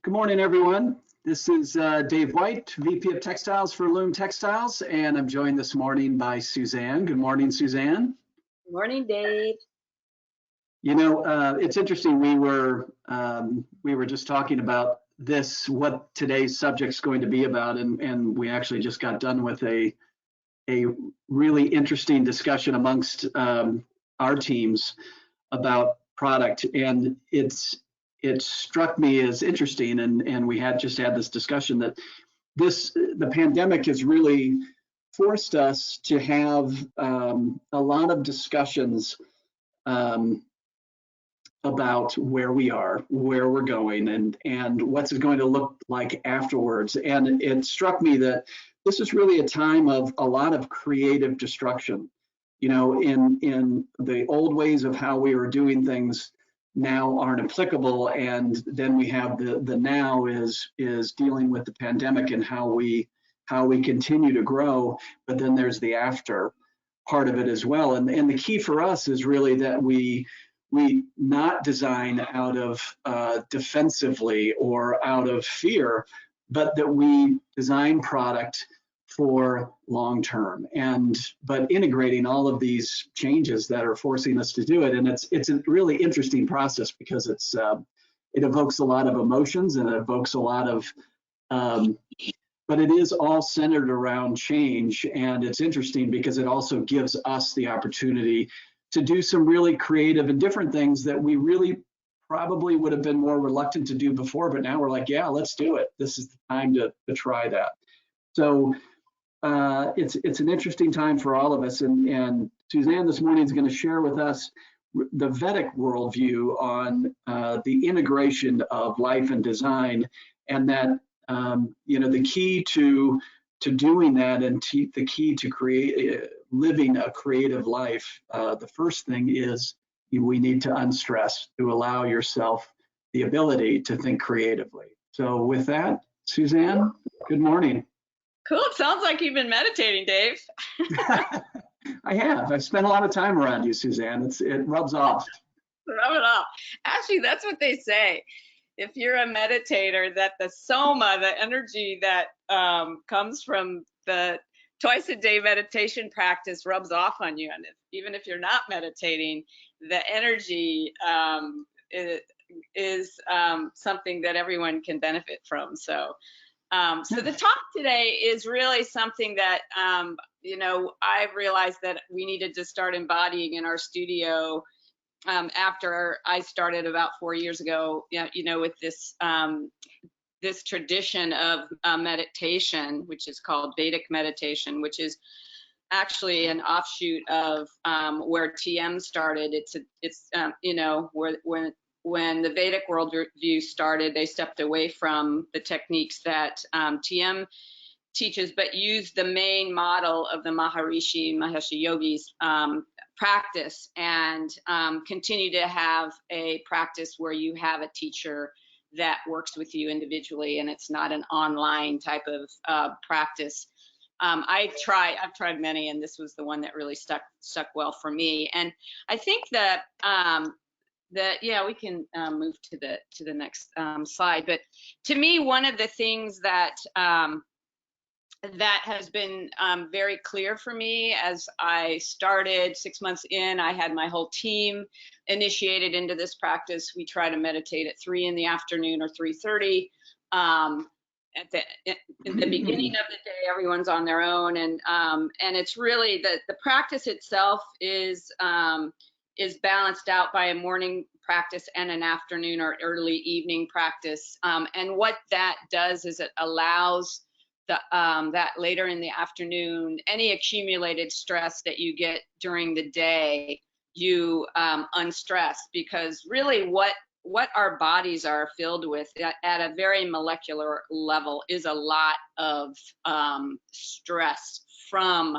Good morning, everyone. This is Dave White, VP of Textiles for Loom Textiles, and I'm joined this morning by Suzanne. Good morning, Suzanne. Good morning, Dave. You know, it's interesting. We were just talking about this, what today's subject's going to be about, and we actually just got done with a really interesting discussion amongst our teams about product, and it struck me as interesting, and we had just had this discussion that the pandemic has really forced us to have a lot of discussions about where we are, where we're going, and what's it going to look like afterwards. And it struck me that this is really a time of a lot of creative destruction. You know, in the old ways of how we were doing things now aren't applicable, and then we have the now is dealing with the pandemic and how we continue to grow, but then there's the after part of it as well. And the key for us is really that we not design out of defensively or out of fear, but that we design product for long term, but integrating all of these changes that are forcing us to do it. And it's a really interesting process because it evokes a lot of emotions and it evokes a lot of but it is all centered around change. And it's interesting because it also gives us the opportunity to do some really creative and different things that we really probably would have been more reluctant to do before, but now we're like, yeah, let's do it. This is the time to try that. So it's an interesting time for all of us, and Suzanne this morning is going to share with us the Vedic worldview on the integration of life and design, and that you know, the key to doing that and the key to living a creative life. The first thing is we need to unstress, to allow yourself the ability to think creatively. So with that, Suzanne, good morning. Cool. It sounds like you've been meditating, Dave. I have. I've spent a lot of time around you, Suzanne. It rubs off. Rub it off. Actually, that's what they say. If you're a meditator, that the soma, the energy that comes from the twice-a-day meditation practice rubs off on you. And even if you're not meditating, the energy is something that everyone can benefit from. So the talk today is really something that, you know, I've realized that we needed to start embodying in our studio after I started about 4 years ago, you know, with this this tradition of meditation, which is called Vedic meditation, which is actually an offshoot of where TM started. It's you know, when the Vedic worldview started, they stepped away from the techniques that TM teaches, but used the main model of the Maharishi Mahesh Yogi's practice, and continue to have a practice where you have a teacher that works with you individually, and it's not an online type of practice. I've tried many, and this was the one that really stuck well for me. And I think that yeah, we can move to the next slide. But to me, one of the things that that has been very clear for me as I started 6 months in, I had my whole team initiated into this practice. We try to meditate at 3 in the afternoon or 3:30. In the beginning of the day, everyone's on their own, and it's really the practice itself is balanced out by a morning practice and an afternoon or early evening practice. And what that does is it allows that later in the afternoon, any accumulated stress that you get during the day, you unstress, because really what our bodies are filled with at a very molecular level is a lot of stress from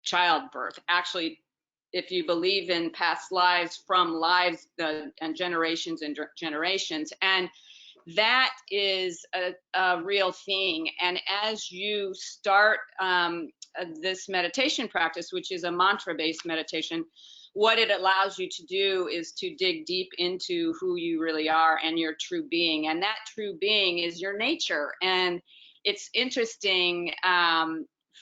childbirth. Actually, if you believe in past lives, from lives and generations, and that is a real thing. And as you start this meditation practice, which is a mantra-based meditation, what it allows you to do is to dig deep into who you really are and your true being. And that true being is your nature. And it's interesting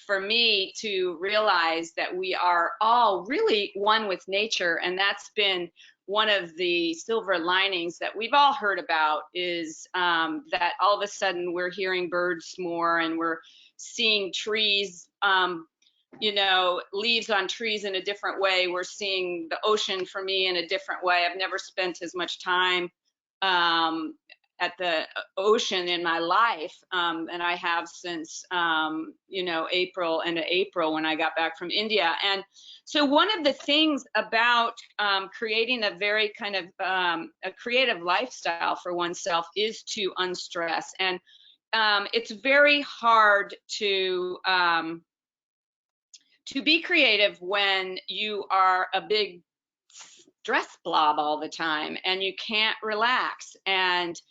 for me to realize that we are all really one with nature. And that's been one of the silver linings that we've all heard about, is that all of a sudden we're hearing birds more, and we're seeing trees, you know, leaves on trees in a different way. We're seeing the ocean, for me, in a different way. I've never spent as much time at the ocean in my life, and I have since, you know, April when I got back from India. And so one of the things about creating a very kind of a creative lifestyle for oneself is to unstress. And it's very hard to be creative when you are a big stress blob all the time and you can't relax, and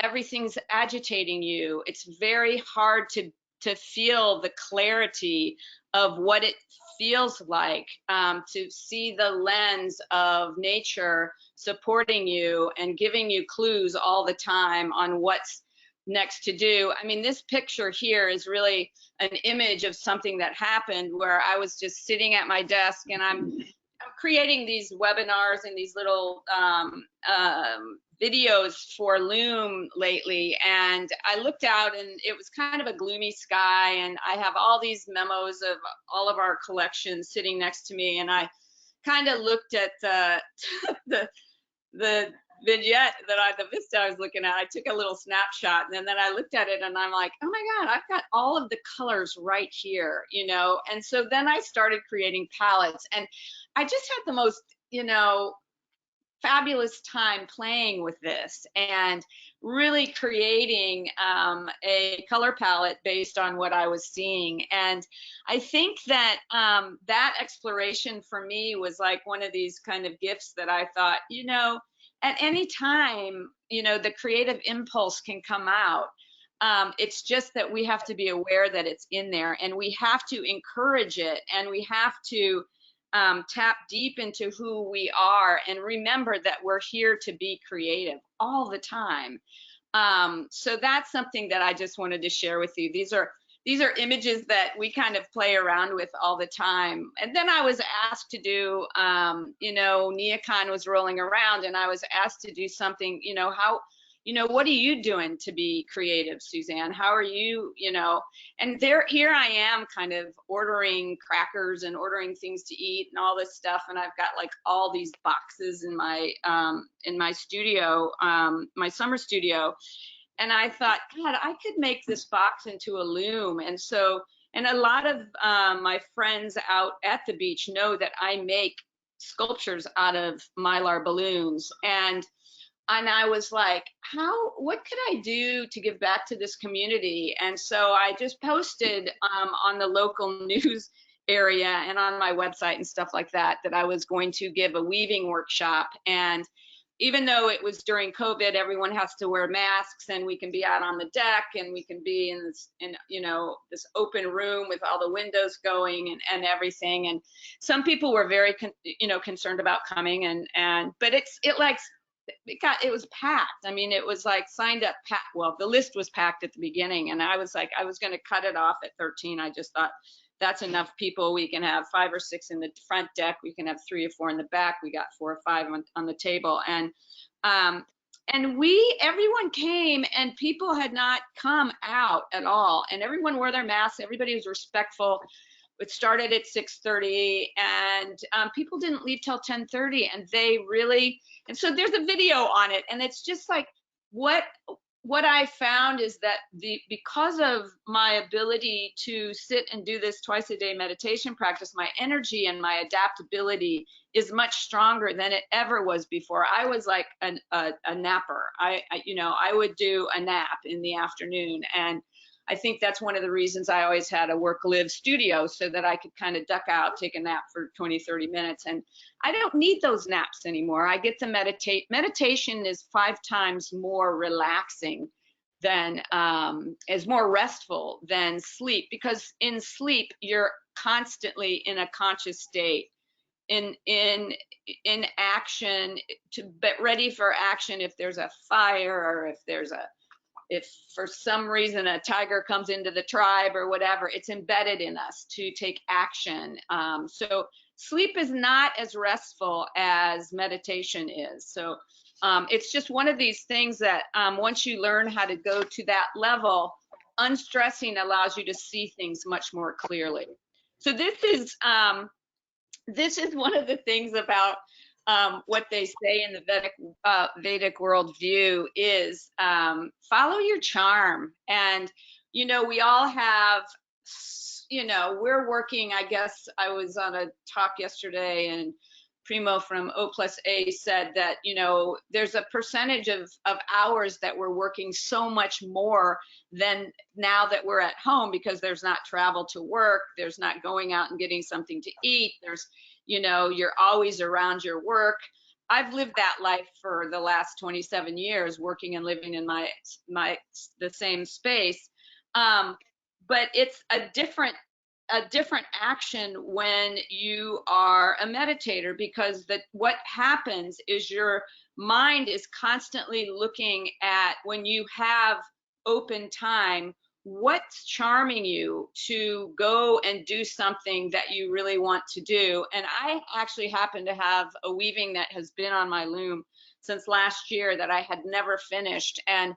everything's agitating you. It's very hard to feel the clarity of what it feels like to see the lens of nature supporting you and giving you clues all the time on what's next to do. I mean, this picture here is really an image of something that happened where I was just sitting at my desk, and I'm creating these webinars and these little videos for Loom lately, and I looked out and it was kind of a gloomy sky, and I have all these memos of all of our collections sitting next to me, and I kind of looked at the vignette the vista I was looking at. I took a little snapshot, and then I looked at it and I'm like, oh my God, I've got all of the colors right here, you know? And so then I started creating palettes, and I just had the most, you know, fabulous time playing with this and really creating a color palette based on what I was seeing. And I think that that exploration for me was like one of these kind of gifts that I thought, you know, at any time, you know, the creative impulse can come out. It's just that we have to be aware that it's in there, and we have to encourage it, and we have to tap deep into who we are and remember that we're here to be creative all the time. So that's something that I just wanted to share with you. These are images that we kind of play around with all the time. And then I was asked to do, you know, NeoCon was rolling around, and I was asked to do something, you know, what are you doing to be creative, Suzanne? How are you, you know? And here I am kind of ordering crackers and ordering things to eat and all this stuff. And I've got like all these boxes in my studio, my summer studio. And I thought, God, I could make this box into a loom. And so, and a lot of my friends out at the beach know that I make sculptures out of Mylar balloons. And I was like, what could I do to give back to this community? And so I just posted on the local news area and on my website and stuff like that, that I was going to give a weaving workshop. And even though it was during COVID, everyone has to wear masks, and we can be out on the deck, and we can be in this, you know, this open room with all the windows going and everything. And some people were very, you know, concerned about coming, but it was packed. I mean, it was like signed up, well, the list was packed at the beginning, and I was like, I was going to cut it off at 13. I just thought that's enough people. We can have 5 or 6 in the front deck. We can have 3 or 4 in the back. We got 4 or 5 on the table. And everyone came, and people had not come out at all. And everyone wore their masks. Everybody was respectful. It started at 6:30, and people didn't leave till 10:30, and they really, and so there's a video on it, and it's just like what I found is that because of my ability to sit and do this twice a day meditation practice, my energy and my adaptability is much stronger than it ever was before. I was like a napper. I would do a nap in the afternoon, and I think that's one of the reasons I always had a work-live studio, so that I could kind of duck out, take a nap for 20, 30 minutes. And I don't need those naps anymore. I get to meditate. Meditation is 5 times more relaxing than, is more restful than sleep, because in sleep, you're constantly in a conscious state. in action, to be ready for action if there's a fire, or if for some reason a tiger comes into the tribe or whatever. It's embedded in us to take action. So sleep is not as restful as meditation is. So it's just one of these things that once you learn how to go to that level, unstressing allows you to see things much more clearly. So this is one of the things about what they say in the Vedic worldview is follow your charm. And, you know, we all have, you know, we're working, I guess I was on a talk yesterday, and Primo from O+A said that, you know, there's a percentage of hours that we're working so much more than now that we're at home, because there's not travel to work, there's not going out and getting something to eat, there's, you know, you're always around your work. I've lived that life for the last 27 years, working and living in the same space. But it's a different action when you are a meditator, because what happens is your mind is constantly looking at, when you have open time, what's charming you to go and do something that you really want to do. And I actually happen to have a weaving that has been on my loom since last year that I had never finished. And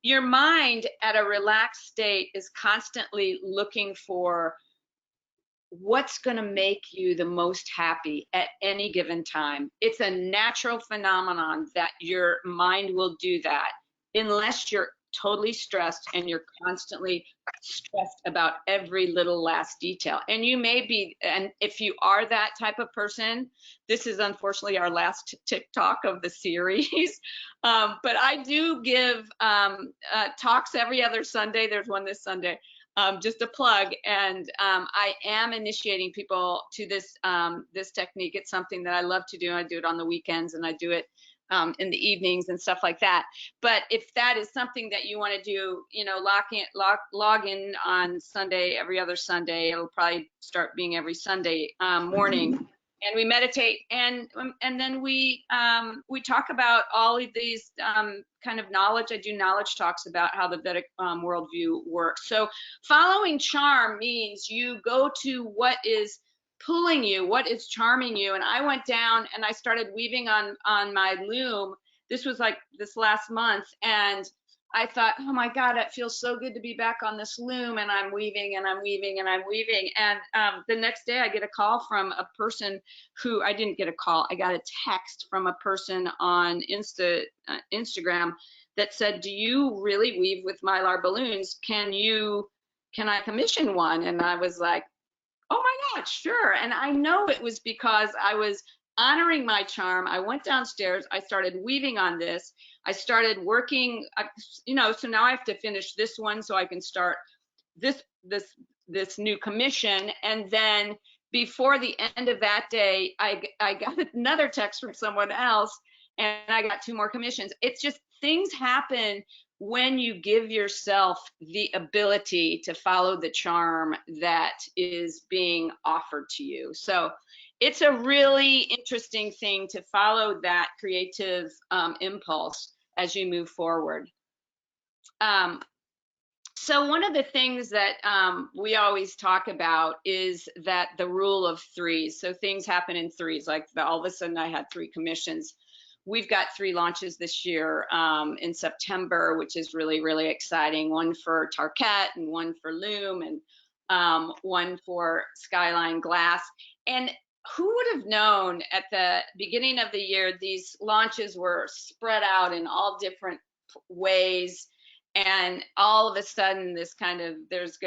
your mind at a relaxed state is constantly looking for what's going to make you the most happy at any given time. It's a natural phenomenon that your mind will do that, unless you're totally stressed and you're constantly stressed about every little last detail. And you may be, and if you are that type of person, this is unfortunately our last TikTok of the series. But I do give talks every other Sunday. There's one this Sunday. Just a plug, and I am initiating people to this this technique. It's something that I love to do. I do it on the weekends, and I do it in the evenings and stuff like that. But if that is something that you want to do, you know, log in on Sunday, every other Sunday. It'll probably start being every Sunday morning. And we meditate, and then we talk about all of these kind of knowledge. I do knowledge talks about how the Vedic worldview works. So following charm means you go to what is pulling you, what is charming you. And I went down and I started weaving on my loom. This was like this last month, and I thought, oh my God, it feels so good to be back on this loom, and I'm weaving and I'm weaving and I'm weaving. And the next day I get a call from a person who, I didn't get a call, I got a text from a person on Instagram that said, do you really weave with Mylar balloons? Can I commission one? And I was like, oh my God, sure. And I know it was because I was honoring my charm. I went downstairs, I started weaving on this. I started working, you know, so now I have to finish this one so I can start this new commission. And then before the end of that day, I got another text from someone else, and I got 2 more commissions. It's just, things happen when you give yourself the ability to follow the charm that is being offered to you. So it's a really interesting thing to follow that creative impulse as you move forward. So one of the things that we always talk about is that the rule of 3s. So things happen in 3s, like all of a sudden I had 3 commissions. We've got 3 launches this year in September, which is really, really exciting. One for Tarkett, and one for Loom, and one for Skyline Glass. And who would have known at the beginning of the year, these launches were spread out in all different ways. And all of a sudden, there's going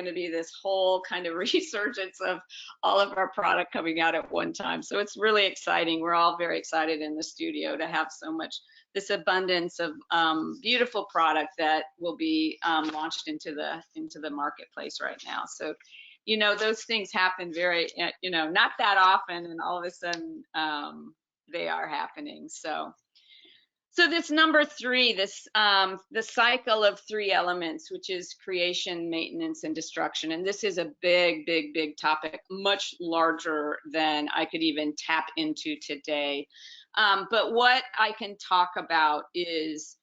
to be this whole kind of resurgence of all of our product coming out at one time. So it's really exciting. We're all very excited in the studio to have so much, this abundance of beautiful product that will be launched into the marketplace right now. So, you know, those things happen very, you know, not that often, and all of a sudden they are happening. So. So this number 3, this the cycle of 3 elements, which is creation, maintenance, and destruction. And this is a big, big, big topic, much larger than I could even tap into today. But what I can talk about is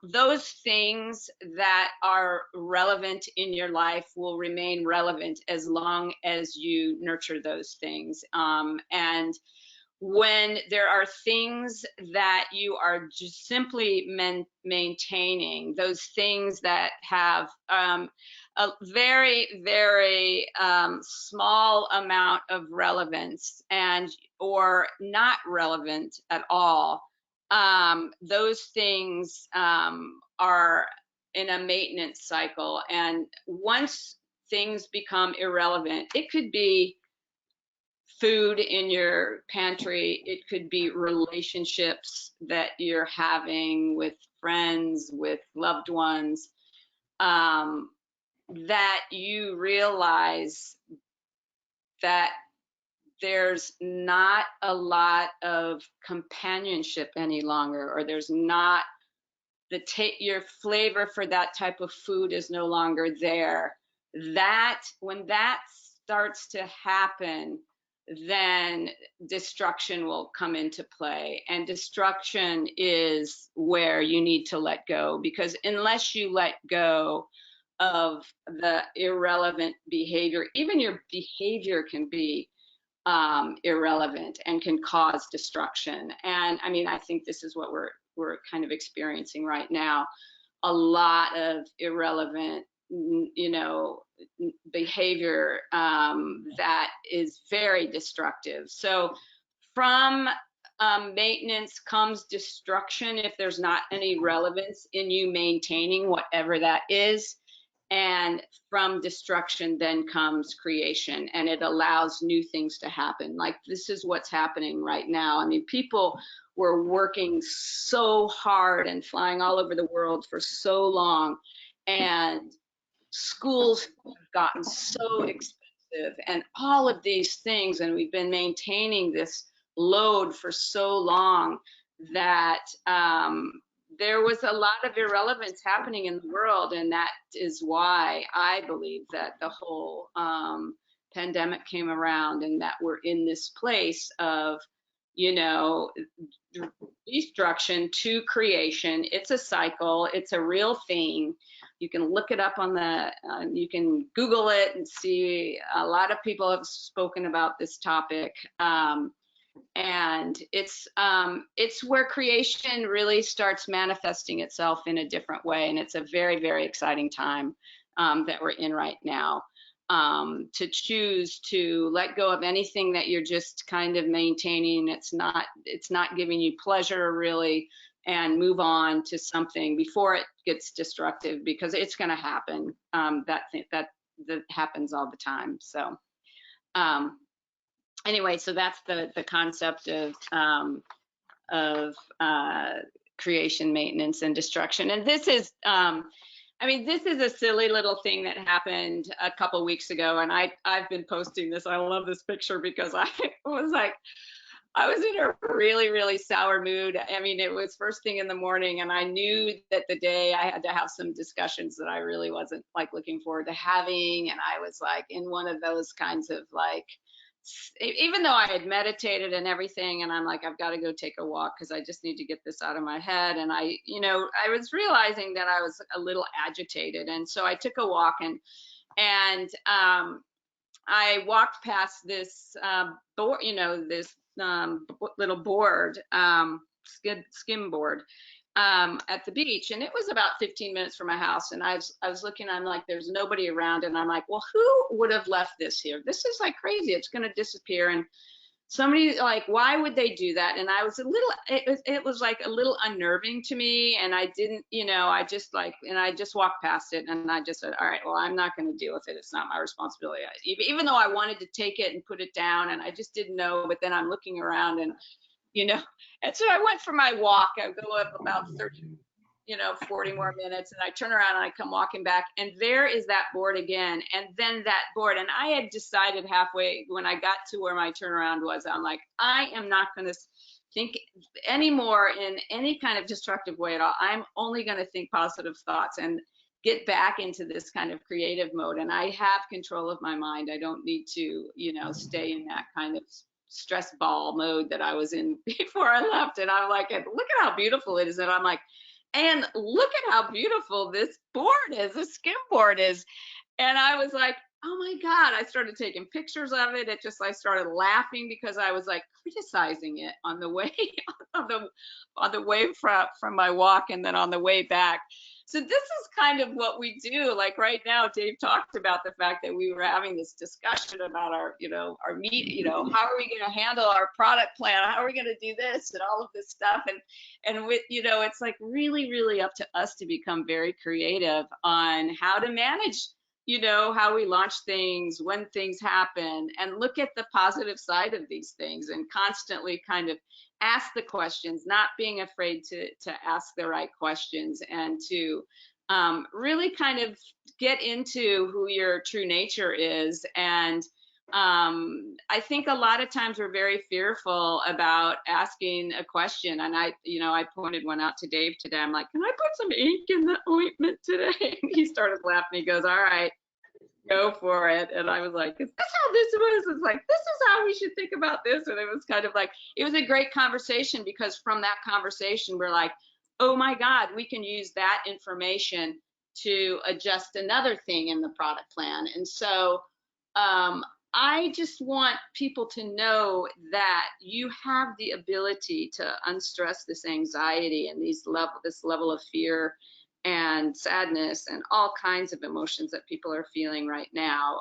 those things that are relevant in your life will remain relevant as long as you nurture those things. And when there are things that you are just simply maintaining, those things that have a very, very small amount of relevance and or not relevant at all, those things are in a maintenance cycle. And once things become irrelevant, it could be food in your pantry, it could be relationships that you're having with friends, with loved ones, that you realize that there's not a lot of companionship any longer, or there's not your flavor for that type of food is no longer there. That when that starts to happen, then destruction will come into play. And destruction is where you need to let go, because unless you let go of the irrelevant behavior, even your behavior can be irrelevant and can cause destruction. And I mean, I think this is what we're kind of experiencing right now. A lot of irrelevant, behavior that is very destructive. So from maintenance comes destruction if there's not any relevance in you maintaining whatever that is. And from destruction then comes creation, and it allows new things to happen. Like this is what's happening right now. I mean, people were working so hard and flying all over the world for so long, and schools have gotten so expensive and all of these things, and we've been maintaining this load for so long that there was a lot of irrelevance happening in the world. And that is why I believe that the whole pandemic came around, and that we're in this place of destruction to creation. It's a cycle, it's a real thing. You can look it up on you can Google it and see a lot of people have spoken about this topic. And it's where creation really starts manifesting itself in a different way. And it's a very, very exciting time that we're in right now, to choose to let go of anything that you're just kind of maintaining. It's not giving you pleasure really, and move on to something before it gets destructive, because it's going to happen. That happens all the time. So anyway, so that's the concept of creation, maintenance, and destruction. And this is, this is a silly little thing that happened a couple weeks ago, and I've been posting this. I love this picture because I was in a really, really sour mood. I mean, it was first thing in the morning, and I knew that the day I had to have some discussions that I really wasn't like looking forward to having. And I was like in one of those kinds of like, even though I had meditated and everything, and I'm like, I've got to go take a walk because I just need to get this out of my head. And I was realizing that I was a little agitated. And so I took a walk, and I walked past this board, this little board, skim board, at the beach, and it was about 15 minutes from my house. And I was looking, I'm like, there's nobody around, and I'm like, well, who would have left this here? This is like crazy. It's going to disappear. And somebody like, why would they do that? And I was it was like a little unnerving to me. And I didn't, I just walked past it, and I just said, all right, well, I'm not going to deal with it. It's not my responsibility. Even though I wanted to take it and put it down, and I just didn't know. But then I'm looking around, and and so I went for my walk. I go up about 30, 40 more minutes, and I turn around and I come walking back, and there is that board again. And then that board, and I had decided halfway when I got to where my turnaround was, I'm like, I am not going to think anymore in any kind of destructive way at all. I'm only going to think positive thoughts and get back into this kind of creative mode. And I have control of my mind. I don't need to, you know, stay in that kind of stress ball mode that I was in before I left. And I'm like, look at how beautiful it is. And I'm like, and look at how beautiful this board is, this skim board is. And I was like, oh my God, I started taking pictures of it. I started laughing because I was like criticizing it on the way, on the way from my walk and then on the way back. So this is kind of what we do. Like right now, Dave talked about the fact that we were having this discussion about our, you know, our meet, you know, how are we going to handle our product plan? How are we going to do this and all of this stuff? And with, you know, it's like really, really up to us to become very creative on how to manage, you know, how we launch things, when things happen, and look at the positive side of these things and constantly kind of ask the questions, not being afraid to ask the right questions, and to really kind of get into who your true nature is. And I think a lot of times we're very fearful about asking a question. And I pointed one out to Dave today. I'm like, can I put some ink in the ointment today? And he started laughing. He goes, all right, go for it. And I was like, is this how this was? It's like, this is how we should think about this. And it was kind of like, it was a great conversation, because from that conversation, we're like, oh my God, we can use that information to adjust another thing in the product plan. And so I just want people to know that you have the ability to unstress this anxiety and this level of fear and sadness and all kinds of emotions that people are feeling right now,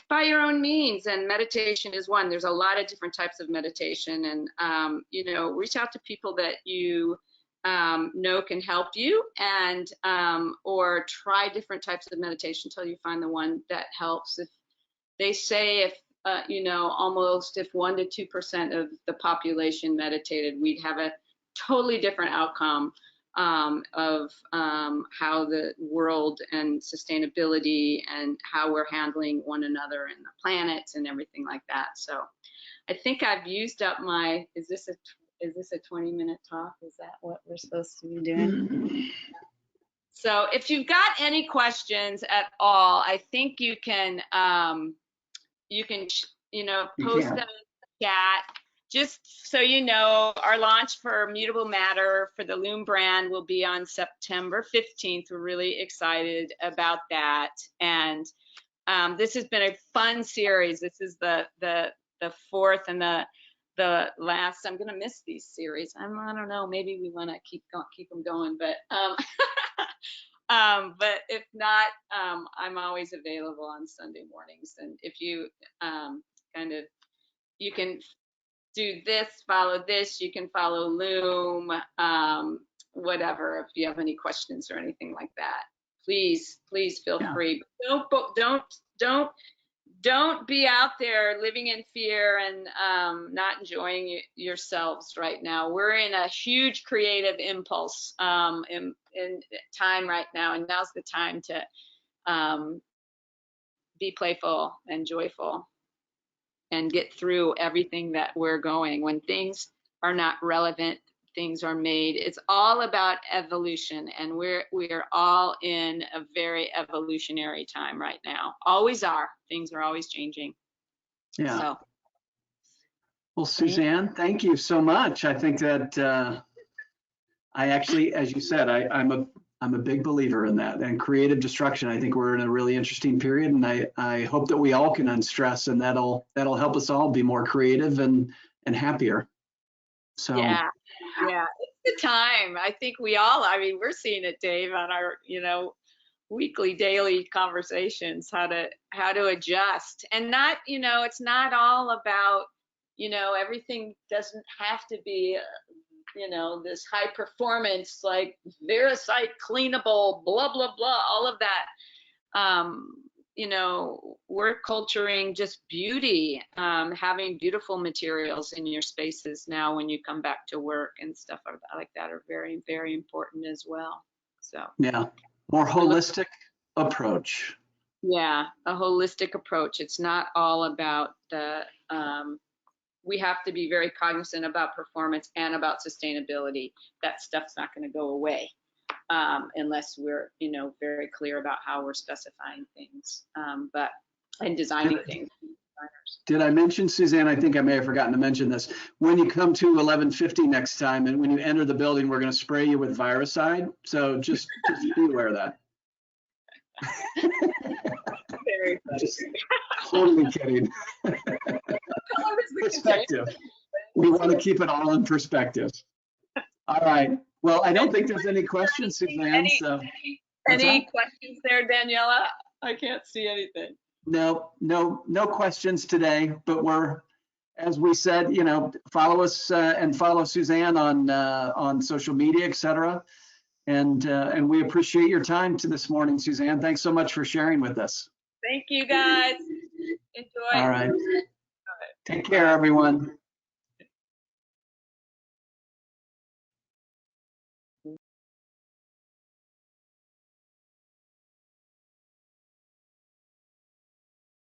by your own means. And meditation is one. There's a lot of different types of meditation, and you know, reach out to people that you know can help you, and or try different types of meditation until you find the one that helps. If they say, if you know, almost if 1 to 2% of the population meditated, we'd have a totally different outcome of how the world and sustainability and how we're handling one another and the planet and everything like that. So I think I've used up my, is this a 20-minute talk? Is that what we're supposed to be doing? So if you've got any questions at all, I think you can you know, post them in the chat. Just so you know, our launch for Mutable Matter for the Loom brand will be on September 15th. We're really excited about that. And this has been a fun series. This is the fourth and the last. I'm gonna miss these series. I don't know, maybe we wanna keep them going, but but if not, I'm always available on Sunday mornings. And if you you can do this, follow this, you can follow Loom, whatever. If you have any questions or anything like that, please feel free. Don't be out there living in fear and not enjoying yourselves right now. We're in a huge creative impulse in time right now, and now's the time to be playful and joyful and get through everything that we're going. When things are not relevant, things are made. It's all about evolution, and we're all in a very evolutionary time right now. Always are. Things are always changing. Yeah. So. Well, Suzanne, thank you so much. I think that I actually, as you said, I'm a big believer in that, and creative destruction. I think we're in a really interesting period, and I hope that we all can unstress, and that'll help us all be more creative and happier. So yeah, it's the time. I think we all, I mean, we're seeing it, Dave, on our, you know, weekly, daily conversations, how to adjust. And not, you know, it's not all about, you know, everything doesn't have to be you know, this high performance, like VeriSite cleanable, blah, blah, blah, all of that. You know, we're culturing just beauty, having beautiful materials in your spaces now when you come back to work, and stuff like that are very, very important as well. So yeah, more holistic approach. Yeah, a holistic approach. It's not all about the we have to be very cognizant about performance and about sustainability. That stuff's not going to go away unless we're, very clear about how we're specifying things, and designing things. Did I mention, Suzanne, I think I may have forgotten to mention this. When you come to 1150 next time and when you enter the building, we're going to spray you with viricide. So just be aware of that. Very funny. Just totally kidding. Perspective. We want to keep it all in perspective. All right. Well, I don't think there's any questions, Suzanne. Any questions there, Daniela? I can't see anything. No questions today, but we're, as we said, follow us and follow Suzanne on social media, etc. And we appreciate your time this morning, Suzanne. Thanks so much for sharing with us. Thank you, guys. Enjoy. All right. Take care, everyone.